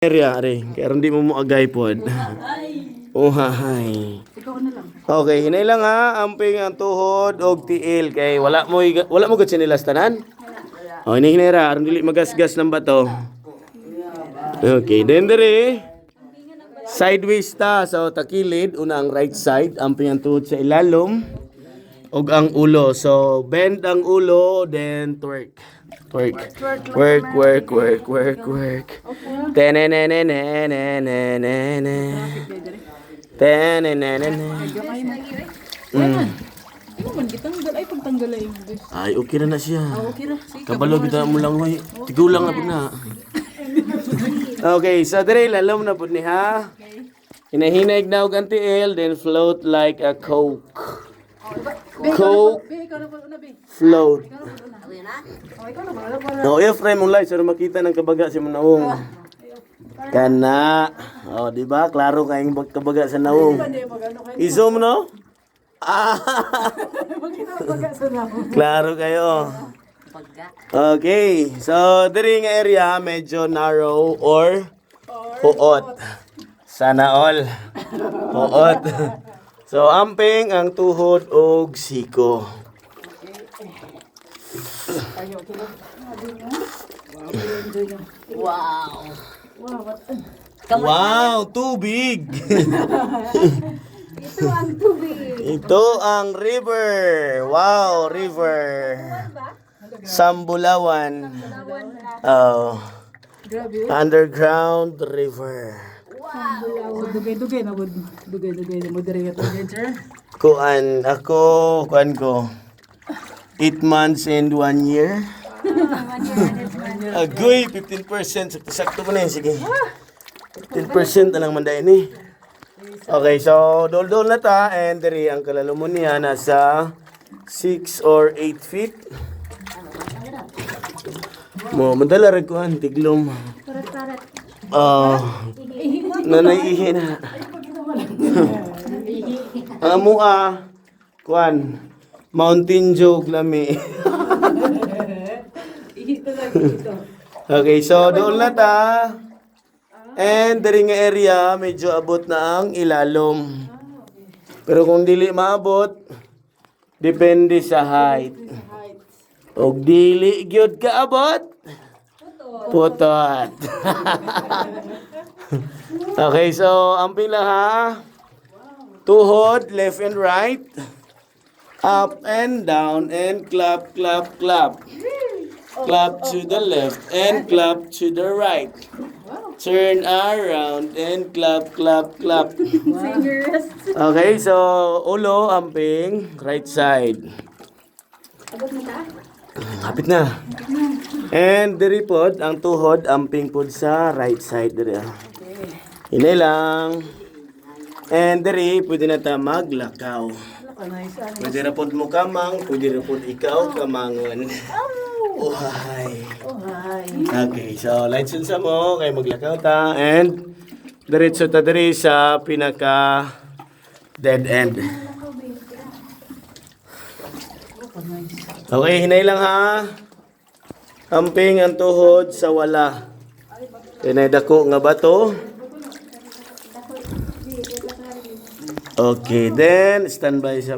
Area ari, kaya hindi mo agay pod. Uhay. Okay, hinay lang ha, amping ang tuhod og tiil kay wala mo gud sinilas tanan. Oh, hinay ra, aron dili magasgas ng bato. Okay, then dere sideways ta, so takilid una ang right side, amping ang tuhod sa ilalom og ang ulo. So bend ang ulo, then twerk. Work. Tenenenenenenenenene. Ay, okay na siya. Kabalo kita mo lang, hoy. Tigulang na po na. Okay, so dire lalom na po ni ha. Hinahinay na og antiil, then float like a coke. Coke float. No, i-frame mo light para makita ng kabaga si Manawong. Kana. Oh, di ba? Klaro kayong kabaga sa Nawong. I-zoom no? Klaro kayo. Okay. So, diri nga area medyo narrow or huot. Sana all. Huot. So, amping ang tuhod og siko. Wow. Wow, tubig. Ito ang tubig. Ito ang river. Wow, river. Sambulawan. Oh. Underground river. Dugay-dugay na mo diri ka teacher. Kuan ko 8 months and 1 year. Agoy, 15%. Sakto mo na yun. Sige. 15% na lang manday ni. Okay, so dol-dol na ta. And diri ang kalalumon niya nasa 6 or 8 feet. Madala rin ko ang tiglom. Nanay na. Amo kuan. Mountain joke lami. Okay, so doon na ta. And diri nga area medyo abot na ang ilalom. Pero kung dili maabot, depende sa height. Og dili gyud kaabot, putot. Okay, so amping lang ha. Tuhod, left and right. Up and down and clap, clap, clap. Clap to the left and clap to the right. Turn around and clap, clap, clap. Okay, so ulo, amping, right side. Hapit na. And diri pod, ang tuhod, amping pod sa right side. Diri. Hinay lang. And diri, pwede na ta maglakaw. Pwede na pod mo kamang, pwede na pod ikaw kamangon. Uhay. Okay, so lights on sa mo, kay maglakaw ta. And diretso ta diri sa pinaka dead end. Okay, hinay lang ha. Amping ang tuhod sa wala. Hinay dako nga bato. Okay, then standby sa